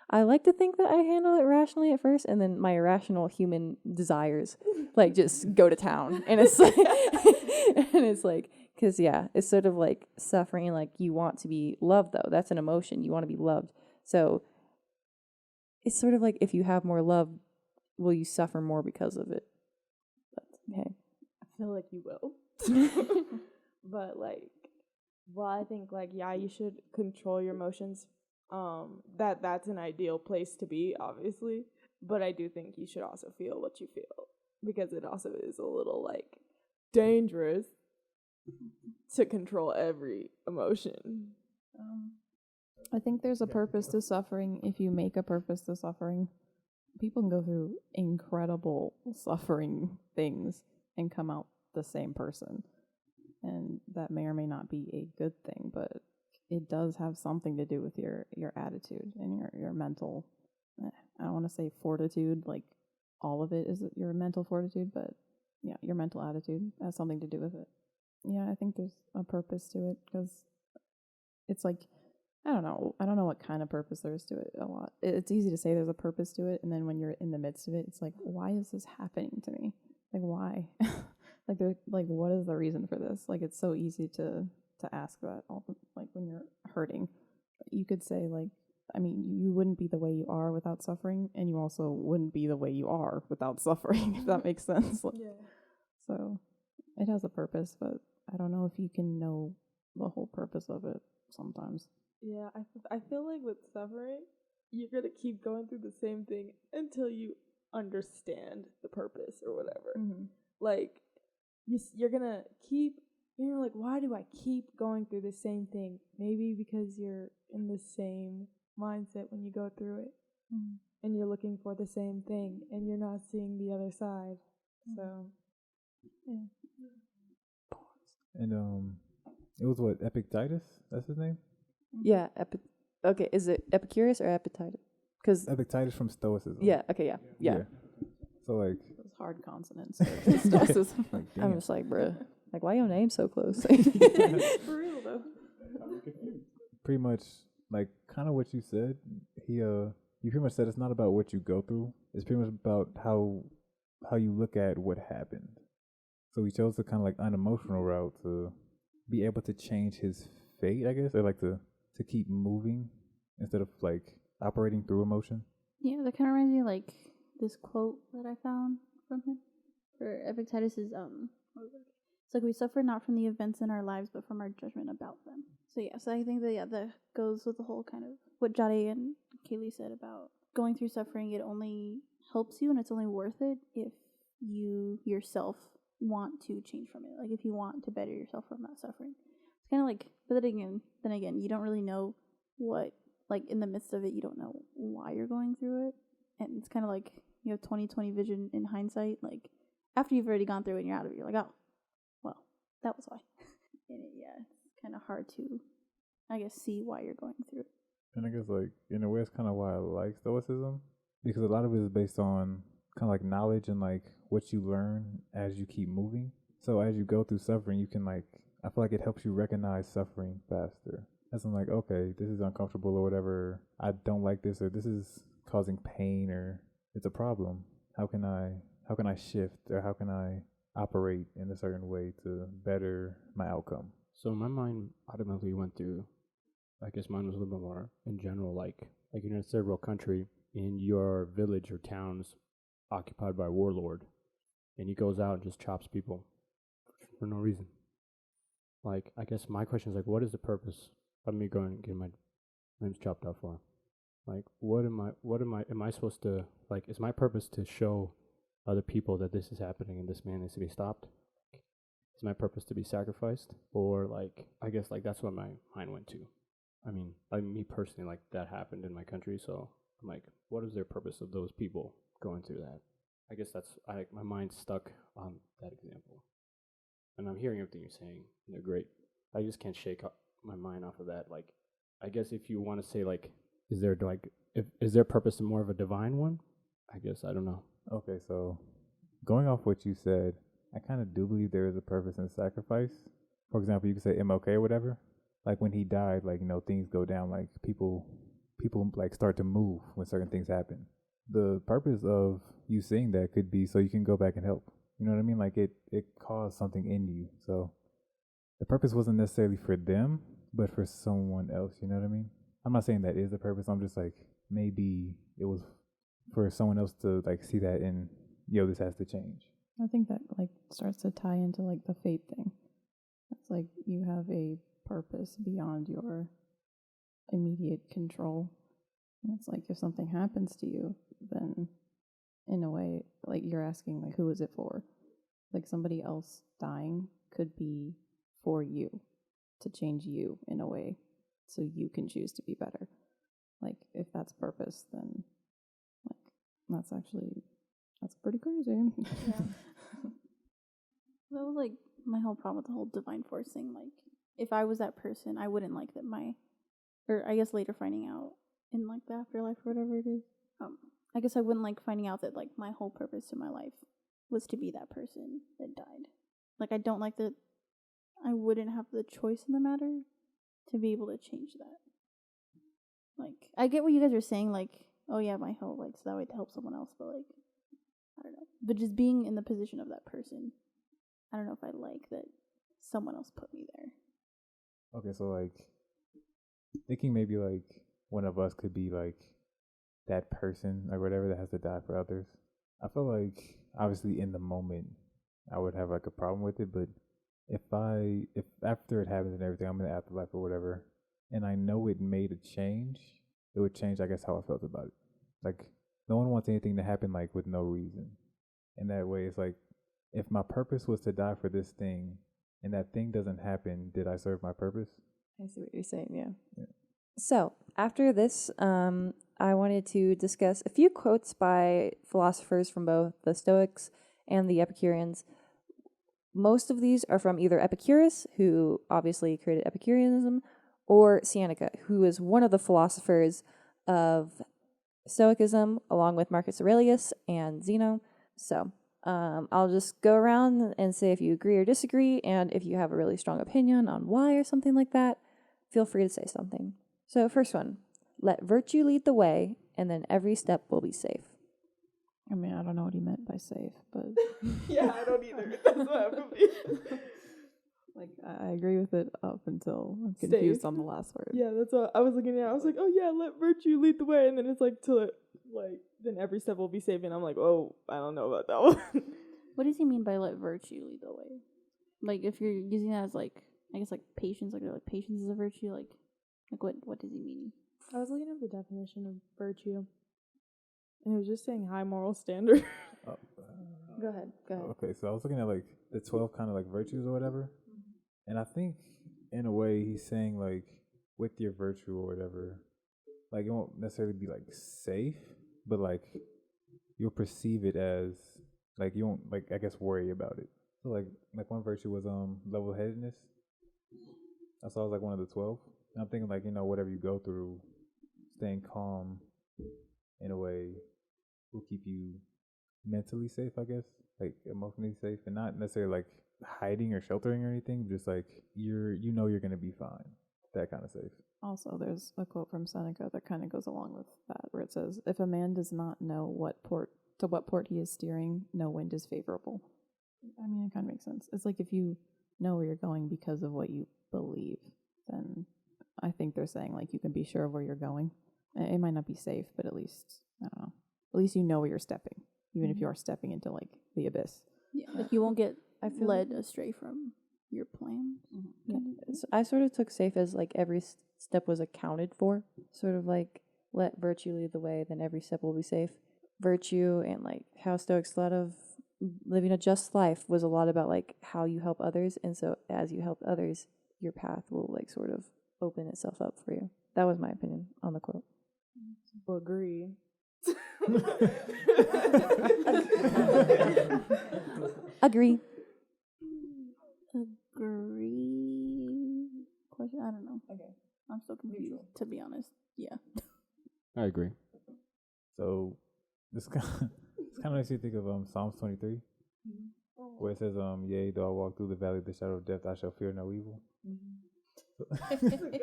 I like to think that I handle it rationally at first, and then my irrational human desires like just go to town. And it's like, because yeah, it's sort of like suffering, like you want to be loved though. That's an emotion. You want to be loved. So it's sort of like if you have more love, will you suffer more because of it? But, okay. I feel like you will. But like, well, I think like, yeah, you should control your emotions. That's an ideal place to be, obviously. But I do think you should also feel what you feel, because it also is a little like dangerous to control every emotion. I think there's a purpose to suffering if you make a purpose to suffering. People can go through incredible suffering things and come out the same person. And that may or may not be a good thing, but it does have something to do with your attitude and your mental, I don't want to say fortitude, like all of it is your mental fortitude, but yeah, your mental attitude has something to do with it. Yeah, I think there's a purpose to it, because it's like, I don't know what kind of purpose there is to it a lot. It's easy to say there's a purpose to it, and then when you're in the midst of it, it's like, why is this happening to me? Like, why? like what is the reason for this? Like, it's so easy to ask that like when you're hurting. You could say like, I mean, you wouldn't be the way you are without suffering, and you also wouldn't be the way you are without suffering, if that makes sense. Yeah. So it has a purpose, but I don't know if you can know the whole purpose of it sometimes. Yeah, I feel like with suffering, you're gonna keep going through the same thing until you understand the purpose or whatever. Mm-hmm. Like, you're gonna keep, you're like, why do I keep going through the same thing? Maybe because you're in the same mindset when you go through it, and you're looking for the same thing, and you're not seeing the other side. So, yeah. And it was what, Epictetus? That's his name? Yeah. Okay, is it Epicurus or Epictetus? Because Epictetus from Stoicism. yeah. Okay. Yeah. So like, Those hard consonants. Stoicism. like I'm damn. just like, bruh, like why your name so close? For real though. Pretty much like kind of what you said. He pretty much said it's not about what you go through. It's pretty much about how you look at what happened. So he chose the kind of like unemotional route to be able to change his fate, I guess, or like to keep moving instead of like operating through emotion. Yeah, that kind of reminds me of like this quote that I found from him. For Epictetus is what was it? It's like, we suffer not from the events in our lives, but from our judgment about them. So yeah, so I think that that goes with the whole kind of what Jade and Kaylee said about going through suffering. It only helps you, and it's only worth it if you yourself want to change from it. Like if you want to better yourself from that suffering. It's kind of like, but then again, you don't really know what, like in the midst of it, you don't know why you're going through it. And it's kind of like you have 20/20 vision in hindsight. Like after you've already gone through it and you're out of it, you're like, oh, well, that was why. And it's kind of hard to, I guess, see why you're going through it. And I guess like in a way, it's kind of why I like Stoicism, because a lot of it is based on kind of like knowledge and like what you learn as you keep moving. So as you go through suffering, you can like, I feel like it helps you recognize suffering faster. As I'm like, okay, this is uncomfortable or whatever. I don't like this, or this is causing pain, or it's a problem. How can I shift, or how can I operate in a certain way to better my outcome. So my mind automatically went through, I guess mine was a little bit more in general, like you're in a third world country and your village or town's occupied by a warlord, and he goes out and just chops people for no reason. Like, I guess my question is, like, what is the purpose of me going and getting my limbs chopped off for? Like, am I supposed to, like, is my purpose to show other people that this is happening and this man needs to be stopped? Is my purpose to be sacrificed? Or, like, I guess, like, that's what my mind went to. I mean, me personally, like, that happened in my country, so I'm like, what is their purpose of those people going through that? I guess my mind's stuck on that example. And I'm hearing everything you're saying, and they're great. I just can't shake my mind off of that. Like, I guess if you want to say, like, is their purpose more of a divine one? I guess, I don't know. Okay, so going off what you said, I kind of do believe there is a purpose in sacrifice. For example, you could say MLK or whatever. Like when he died, like, things go down, like people like start to move when certain things happen. The purpose of you saying that could be so you can go back and help. You know what I mean? Like it caused something in you. So the purpose wasn't necessarily for them, but for someone else. You know what I mean? I'm not saying that is the purpose. I'm just like, maybe it was for someone else to like see that and, this has to change. I think that like starts to tie into like the fate thing. It's like you have a purpose beyond your immediate control. And it's like if something happens to you, then in a way, like you're asking like, who is it for? Like somebody else dying could be for you to change you in a way so you can choose to be better. Like if that's purpose, then like that's pretty crazy. Yeah. That was like my whole problem with the whole divine force thing. Like if I was that person, I wouldn't like that or I guess later finding out in like the afterlife or whatever it is. I guess I wouldn't like finding out that like my whole purpose in my life was to be that person that died. Like I don't like that I wouldn't have the choice in the matter to be able to change that. Like I get what you guys are saying, like, oh yeah, my whole like so that way to help someone else, but like I don't know. But just being in the position of that person, I don't know if I like that someone else put me there. Okay, so like thinking maybe like one of us could be like that person or whatever that has to die for others. I feel like obviously in the moment I would have like a problem with it, but if after it happens and everything, I'm in the afterlife or whatever, and I know it made a change, it would change, I guess, how I felt about it. Like no one wants anything to happen like with no reason. And that way it's like if my purpose was to die for this thing and that thing doesn't happen, did I serve my purpose? I see what you're saying, yeah. So, after this, I wanted to discuss a few quotes by philosophers from both the Stoics and the Epicureans. Most of these are from either Epicurus, who obviously created Epicureanism, or Seneca, who is one of the philosophers of Stoicism, along with Marcus Aurelius and Zeno. So, I'll just go around and say if you agree or disagree, and if you have a really strong opinion on why or something like that, feel free to say something. So, first one, let virtue lead the way, and then every step will be safe. I mean, I don't know what he meant by safe, but Yeah, I don't either. That's what I'm confused. like I agree with it up until I'm confused Safe. on the last word. Yeah, that's what I was looking at. I was like, oh yeah, let virtue lead the way, and then it's like then every step will be safe, and I'm like, oh, I don't know about that one. What does he mean by let virtue lead the way? Like if you're using that as like I guess like patience, like patience is a virtue, like what does he mean? I was looking at the definition of virtue, and it was just saying high moral standard. Go ahead. Okay, so I was looking at like the 12 kind of like virtues or whatever. And I think in a way he's saying like with your virtue or whatever, like it won't necessarily be like safe, but like you'll perceive it as like you won't like I guess worry about it. So like one virtue was level-headedness. That's always like one of the 12. And I'm thinking like, whatever you go through, staying calm in a way will keep you mentally safe, I guess, like emotionally safe, and not necessarily like hiding or sheltering or anything, just like you're gonna be fine, that kind of safe. Also, there's a quote from Seneca that kind of goes along with that, where it says, "If a man does not know what port he is steering, no wind is favorable." I mean, it kind of makes sense. It's like if you know where you're going because of what you believe, then I think they're saying like you can be sure of where you're going. It might not be safe, but at least, I don't know, at least you know where you're stepping, even if you are stepping into like the abyss. Yeah, like you won't get I feel led astray from your plans. So I sort of took safe as like every step was accounted for. Sort of like let virtue lead the way, then every step will be safe. Virtue and like how Stoics thought of living a just life was a lot about like how you help others, and so as you help others, your path will like sort of open itself up for you. That was my opinion on the quote. Agree. Agree. Agree. Question? I don't know. Okay. I'm so confused, to be honest. Yeah. I agree. So this kind of makes me think of Psalms 23, where it says, "Yea, though I walk through the valley of the shadow of death, I shall fear no evil." It's a good one.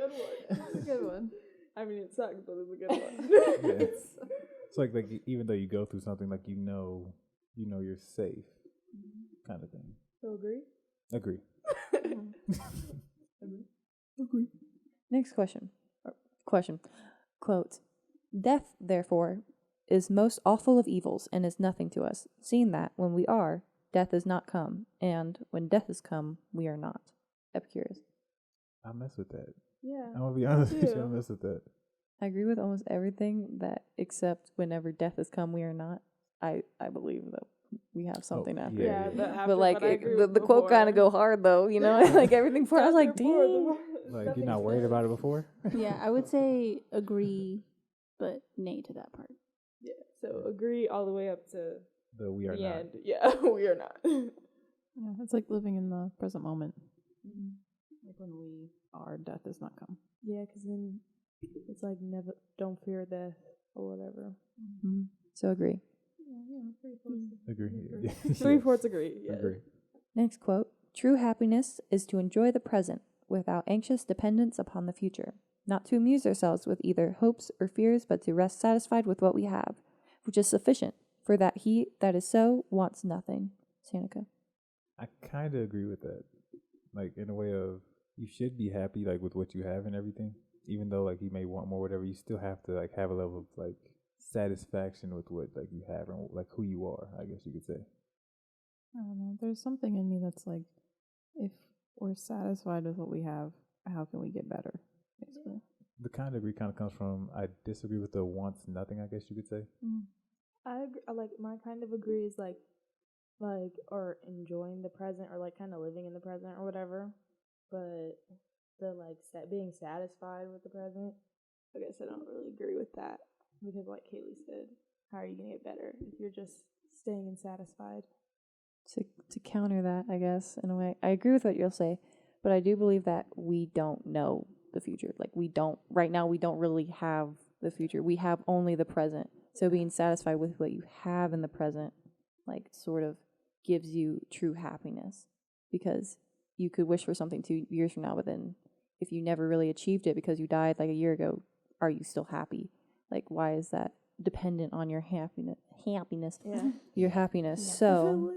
It's a good one. I mean, it sucks, but it's a good one. Yeah. It's like even though you go through something, like you know you're safe, kind of thing. So agree. Agree. Next question. Quote, "Death, therefore, is most awful of evils and is nothing to us, seeing that when we are, death is not come, and when death is come, we are not." Epicurus. I mess with that. Yeah. I'm gonna be honest with you. I mess with that. I agree with almost everything that except whenever death has come, we are not. I believe that we have something after. Yeah, But like the quote kind of go hard though, you know, like everything before. I was like, dang. Like you're not worried about it before? Yeah, I would say agree, but nay to that part. Yeah. So agree all the way up to The we are the not. end. Yeah, we are not. Yeah, it's like living in the present moment. Like when we are, death is not come. Yeah, because then it's like never, don't fear death or whatever. So agree. Agree. Yeah. 3/4 agree. Yes. Agree. Next quote. "True happiness is to enjoy the present without anxious dependence upon the future, not to amuse ourselves with either hopes or fears, but to rest satisfied with what we have, which is sufficient, for that he that is so wants nothing." Seneca. I kind of agree with that. Like in a way of you should be happy like with what you have and everything, even though like you may want more, whatever. You still have to like have a level of like satisfaction with what like you have and like who you are. I guess you could say. I don't know. There's something in me that's like, if we're satisfied with what we have, how can we get better? Basically. The kind of agree kind of comes from I disagree with the wants nothing. I guess you could say. I agree, like my kind of agree is like or enjoying the present or like kind of living in the present or whatever, but the like being satisfied with the present, I guess I don't really agree with that because like Kaylee said, how are you gonna get better if you're just staying unsatisfied? To counter that, I guess, in a way, I agree with what you'll say, but I do believe that we don't know the future. Like right now we don't really have the future. We have only the present. So being satisfied with what you have in the present, like sort of gives you true happiness, because you could wish for something 2 years from now, but then if you never really achieved it because you died like a year ago, are you still happy? Like, why is that dependent on your happiness? Yeah. Your happiness. Yeah. So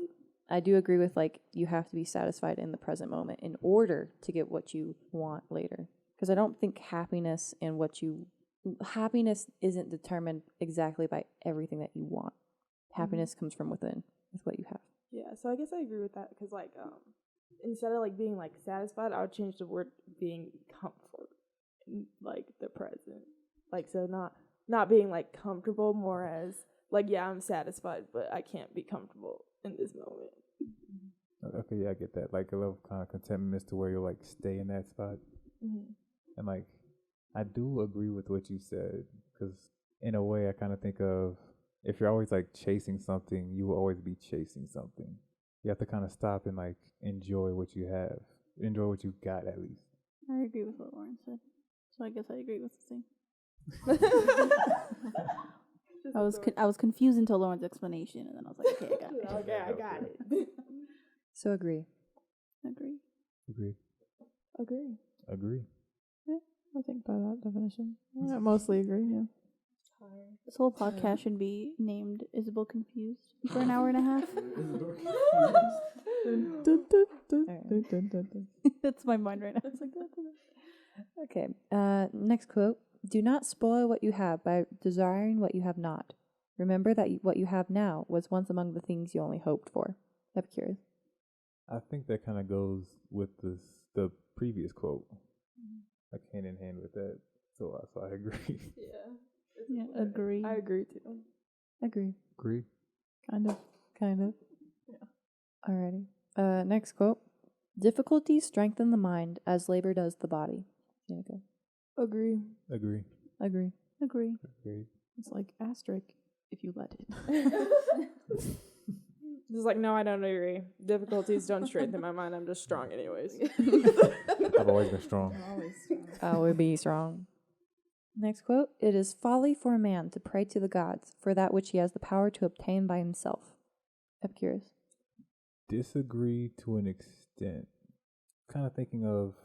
I do agree with like you have to be satisfied in the present moment in order to get what you want later. Because I don't think happiness isn't determined exactly by everything that you want. Happiness comes from within, with what you have. Yeah, so I guess I agree with that because like instead of like being like satisfied, I would change the word being comfort in like the present. Like so not being like comfortable, more as like yeah, I'm satisfied, but I can't be comfortable in this moment. Okay, yeah, I get that. Like a level of kind of contentment to where you'll like stay in that spot. And like I do agree with what you said, because in a way I kind of think of if you're always like chasing something, you will always be chasing something. You have to kind of stop and like enjoy what you have, enjoy what you got at least. I agree with what Lauren said, so I guess I agree with the same. I was confused until Lauren's explanation, and then I was like, okay, I got it. Okay, I got it. So agree. Agree. Agree. Agree. I think by that definition, I mostly agree. Yeah. This whole podcast should be named Isabel Confused for an hour and a half. That's my mind right now. It's like that. Okay. Next quote. Do not spoil what you have by desiring what you have not. Remember that what you have now was once among the things you only hoped for. Epicurus. I think that kind of goes with the previous quote. Like hand in hand with that. So I agree. Yeah, agree. I agree too. Agree. Agree. Kind of. Yeah. Alrighty. Next quote. Difficulties strengthen the mind as labor does the body. Yeah, go. Agree. Agree. Agree. Agree. It's like asterisk if you let it. Just like, no, I don't agree. Difficulties don't strengthen my mind. I'm just strong anyways. I've always been strong. I will be strong. Next quote. It is folly for a man to pray to the gods for that which he has the power to obtain by himself. Epicurus. Disagree to an extent. Kind of thinking of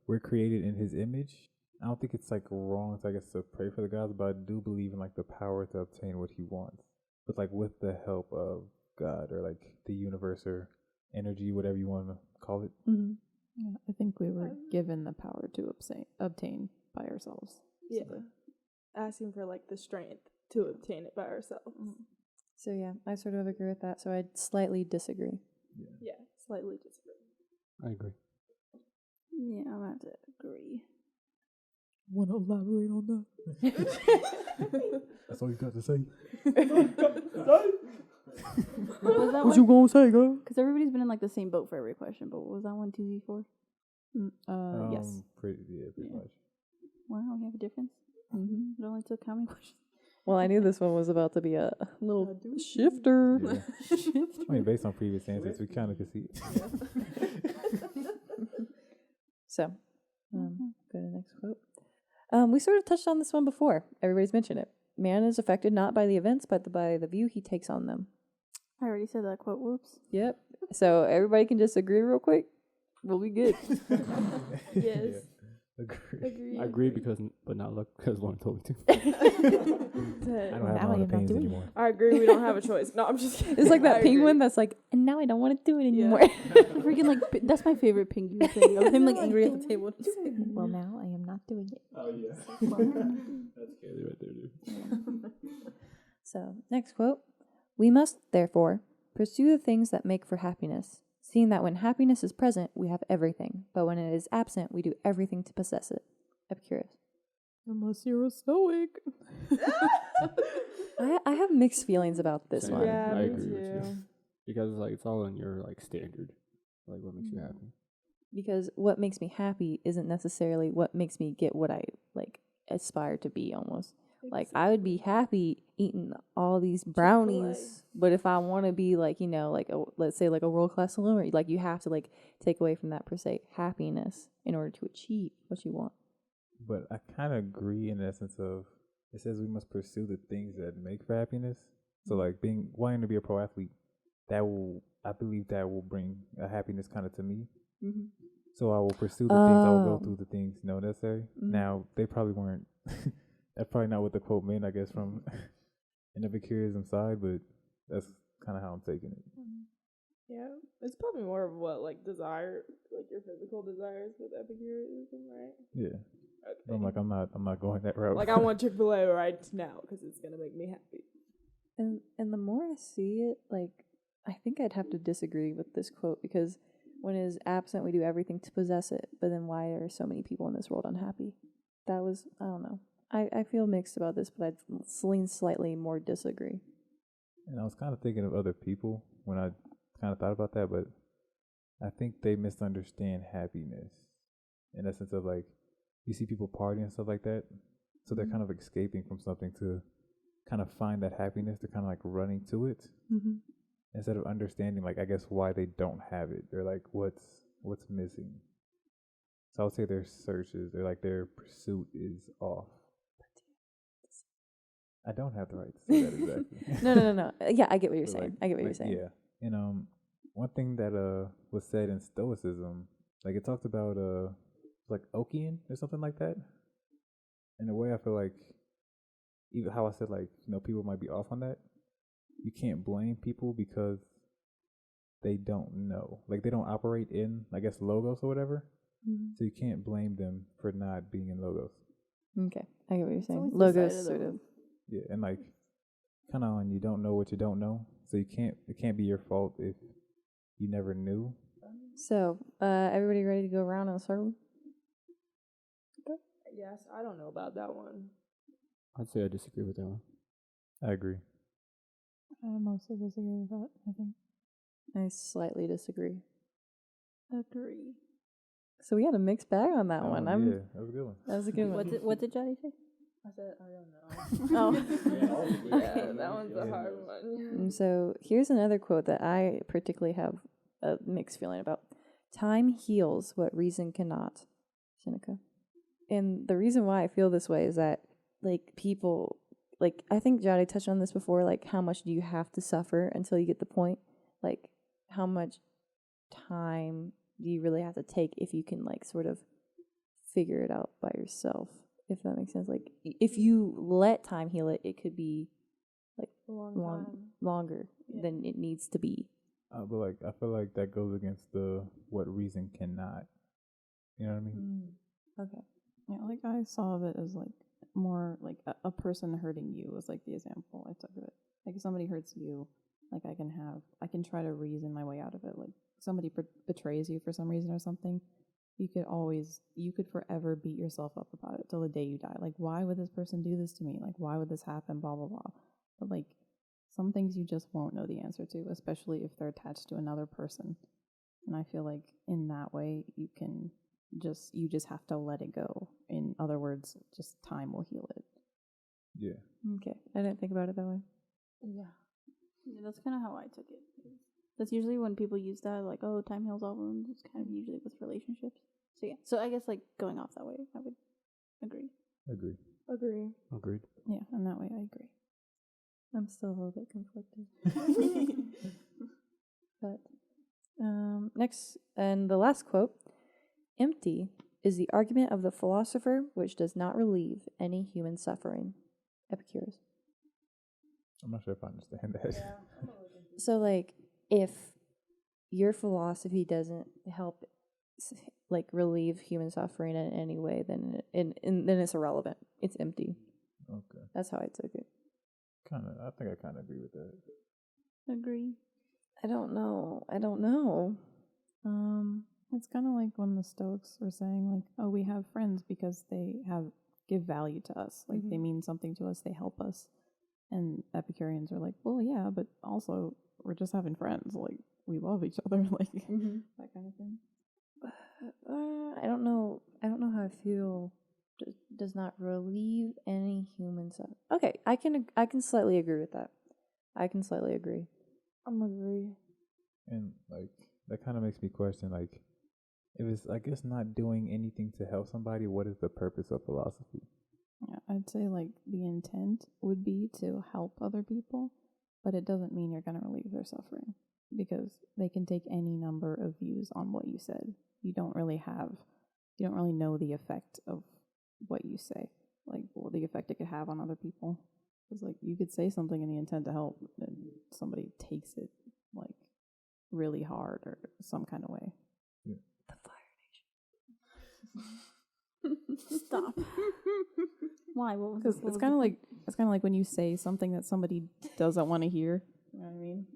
we're created in his image. I don't think it's like wrong to, I guess, to pray for the gods, but I do believe in like the power to obtain what he wants. But like with the help of God or like the universe or energy, whatever you want to call it. Mm-hmm. Yeah, I think we were given the power to obtain by ourselves. Yeah. Asking for like the strength to obtain it by ourselves. So yeah, I sort of agree with that. So I'd slightly disagree. Yeah, slightly disagree. I agree. Yeah, I'm gonna have to agree. Want to elaborate on that? That's all you got to say. What was that What you gonna say, girl? Because everybody's been in like the same boat for every question. But what was that one? 2v4. Yes. Pretty much. Wow, we have a difference. It only took how many questions? Well, I knew this one was about to be a little shifter. Yeah. I mean, based on previous answers, we kind of could see it. So, go to the next quote. We sort of touched on this one before. Everybody's mentioned it. Man is affected not by the events, but by the view he takes on them. I already said that quote. Whoops. Yep. So everybody can just agree real quick. We'll be good. Yes. Agree. I agree but not look because Lauren told me to. I don't have my own opinions anymore. I agree. We don't have a choice. No, I'm just kidding. It's like I that penguin agree. that's like, and now I don't want to do it anymore. Freaking like that's my favorite penguin thing. Of him like angry at the table. Well, now I am not doing it. Oh yeah. That's Kaylee right there, dude. So, next quote. We must, therefore, pursue the things that make for happiness, seeing that when happiness is present, we have everything, but when it is absent, we do everything to possess it. Epicurus. Unless you're a stoic. I have mixed feelings about this Same. one. Yeah, I me agree with you. too. Because it's like it's all in your like standard, like what makes you happy. Because what makes me happy isn't necessarily what makes me get what I like aspire to be almost. Like I would be happy eating all these brownies, but if I want to be like, you know, like let's say like a world-class celebrity, like you have to like take away from that per se happiness in order to achieve what you want. But I kind of agree in the essence of it says we must pursue the things that make for happiness. So like wanting to be a pro athlete, I believe that will bring a happiness kind of to me. Mm-hmm. So I will pursue the things. I will go through the things necessary. Mm-hmm. Now they probably weren't. That's probably not what the quote meant, I guess, from an Epicureanism side, but that's kind of how I'm taking it. Yeah, it's probably more of what like desire, like your physical desires with Epicureanism, right? Yeah. Okay. I'm like, I'm not going that route. Like I want Chick-fil-A right now because it's gonna make me happy. And the more I see it, like I think I'd have to disagree with this quote because when it is absent, we do everything to possess it. But then why are so many people in this world unhappy? That was, I don't know. I feel mixed about this, but I'd lean slightly more disagree. And I was kind of thinking of other people when I kind of thought about that, but I think they misunderstand happiness in the sense of like, you see people partying and stuff like that, so they're kind of escaping from something to kind of find that happiness. They're kind of like running to it instead of understanding, like, I guess why they don't have it. They're like, what's missing? So I would say their searches, they're like their pursuit is off. I don't have the right to say that exactly. No. Yeah, I get what you're But saying. like- I get what you're like, saying. Yeah, and one thing that was said in Stoicism, like it talked about like Okian or something like that. In a way, I feel like even how I said, like, people might be off on that. You can't blame people because they don't know. Like, they don't operate in, I guess, logos or whatever. Mhm. So you can't blame them for not being in logos. Okay, I get what you're saying. always the Logos side of the sort of. room. Yeah, and like, kind of on you don't know what you don't know. So it can't be your fault if you never knew. So, everybody ready to go around in a circle? Yes, I don't know about that one. I'd say I disagree with that one. I agree. I mostly disagree with that, I think. I slightly disagree. Agree. So we had a mixed bag on that one. Yeah, that was a good one. That was a good one. What did Johnny say? I said I don't know. Oh. Yeah, that one's a hard one. And so here's another quote that I particularly have a mixed feeling about. Time heals what reason cannot. Seneca. And the reason why I feel this way is that, like, people, like, I think Jody touched on this before, like, how much do you have to suffer until you get the point? Like, how much time do you really have to take if you can, like, sort of figure it out by yourself, if that makes sense? Like, if you let time heal it, it could be, like, longer than it needs to be. But like, I feel like that goes against the what reason cannot. You know what I mean? Okay. Yeah, like I saw of it as like more like a person hurting you was like the example I took of it. Like if somebody hurts you, like I can try to reason my way out of it. Like somebody betrays you for some reason or something, you could forever beat yourself up about it till the day you die. Like, why would this person do this to me? Like, why would this happen? Blah, blah, blah. But like some things you just won't know the answer to, especially if they're attached to another person. And I feel like in that way you just have to let it go. In other words, just time will heal it. Yeah. Okay. I didn't think about it that way. Yeah, that's kind of how I took it. That's usually when people use that, like, oh, time heals all wounds. It's kind of usually with relationships. So yeah. So I guess like going off that way, I would agree. Agree. Agreed. Yeah, in that way I agree. I'm still a little bit conflicted. But next, and the last quote, empty is the argument of the philosopher which does not relieve any human suffering. Epicurus. I'm not sure if I understand that. So, like, if your philosophy doesn't help, like, relieve human suffering in any way, then then it's irrelevant. It's empty. Okay. That's how I took it. I think I kind of agree with that. Agree. I don't know. It's kind of like when the Stoics were saying, like, oh, we have friends because they give value to us. Like, they mean something to us. They help us. And Epicureans are like, well, yeah, but also we're just having friends. Like, we love each other. Like, that kind of thing. I don't know. I don't know how I feel. Does not relieve any human suffering. Okay, I can slightly agree with that. I can slightly agree. I'm agree. And like, that kind of makes me question, like, if it's, I guess, not doing anything to help somebody, what is the purpose of philosophy? Yeah, I'd say like the intent would be to help other people, but it doesn't mean you're going to relieve their suffering because they can take any number of views on what you said. You don't really know the effect of what you say, like the effect it could have on other people. It's like you could say something in the intent to help and somebody takes it like really hard or some kind of way. Yeah. The Fire Nation. Stop. Why? What was Because it's kind of like when you say something that somebody doesn't want to hear. You know what I mean?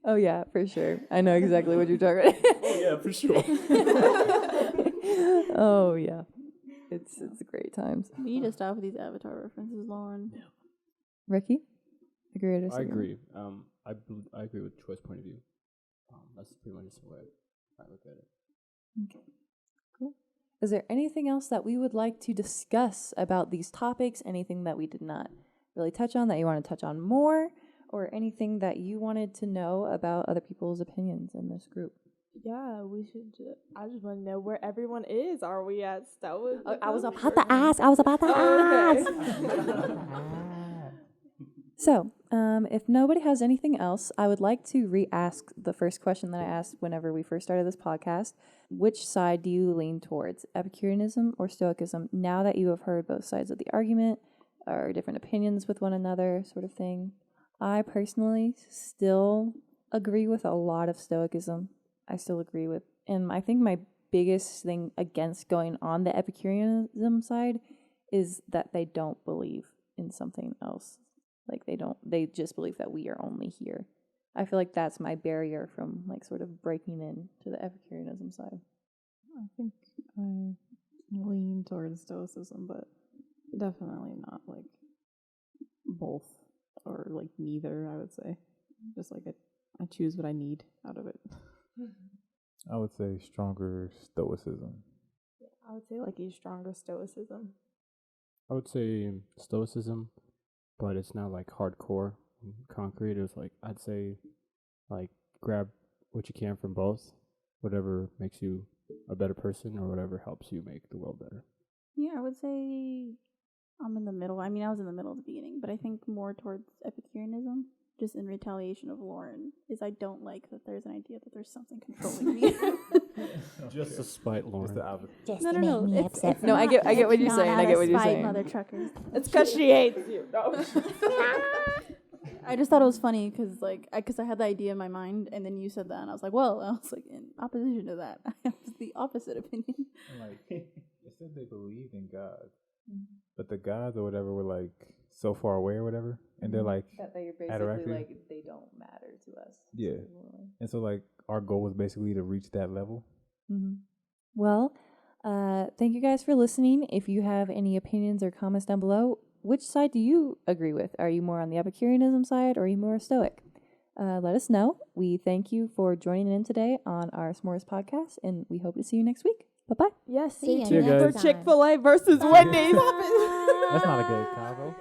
Oh yeah, for sure. I know exactly what you're talking about. Oh yeah, for sure. Oh yeah, it's great times. You need to stop with these Avatar references, Lauren. Yeah. Ricky, agree or I disagree? agree. I agree with Troy's point of view. That's pretty much the way I look at it. Okay, cool. Is there anything else that we would like to discuss about these topics? Anything that we did not really touch on that you want to touch on more? Or anything that you wanted to know about other people's opinions in this group? Yeah, we should. I just want to know where everyone is. Are we at Stoicism? I was about to ask. So, if nobody has anything else, I would like to re-ask the first question that I asked whenever we first started this podcast. Which side do you lean towards, Epicureanism or Stoicism? Now that you have heard both sides of the argument, our different opinions with one another, sort of thing. I personally still agree with a lot of Stoicism. I still agree with, and I think my biggest thing against going on the Epicureanism side is that they don't believe in something else. Like they just believe that we are only here. I feel like that's my barrier from like sort of breaking into the Epicureanism side. I think I lean towards Stoicism, but definitely not like both or like neither, I would say. Just like I choose what I need out of it. I would say stronger Stoicism. I would say like a stronger Stoicism. I would say Stoicism, but it's not like hardcore and concrete. It's like I'd say like grab what you can from both, whatever makes you a better person or whatever helps you make the world better. Yeah, I would say I'm in the middle. I mean, I was in the middle at the beginning, but I think more towards Epicureanism, just in retaliation of Lauren, is I don't like that there's an idea that there's something controlling me. Just to spite Lauren. Just No, to no, make me it's upset. No, I get what you're not saying. out I get of what you're spite, saying. Mother truckers. It's because she hates you. No. I just thought it was funny because I had the idea in my mind, and then you said that, and I was like, in opposition to that, I have the opposite opinion. Like, they said they believed in God, but the gods or whatever were like so far away or whatever, and they're like That they're basically ataraxia. like they don't matter to us. Yeah. And so like our goal was basically to reach that level. Mm-hmm. Well, thank you guys for listening. If you have any opinions or comments down below, which side do you agree with? Are you more on the Epicureanism side or are you more Stoic? Let us know. We thank you for joining in today on our S'mores podcast, and we hope to see you next week. Bye-bye. Yes, See ya stay tuned next for time. Chick-fil-A versus Wendy's. That's not a good combo.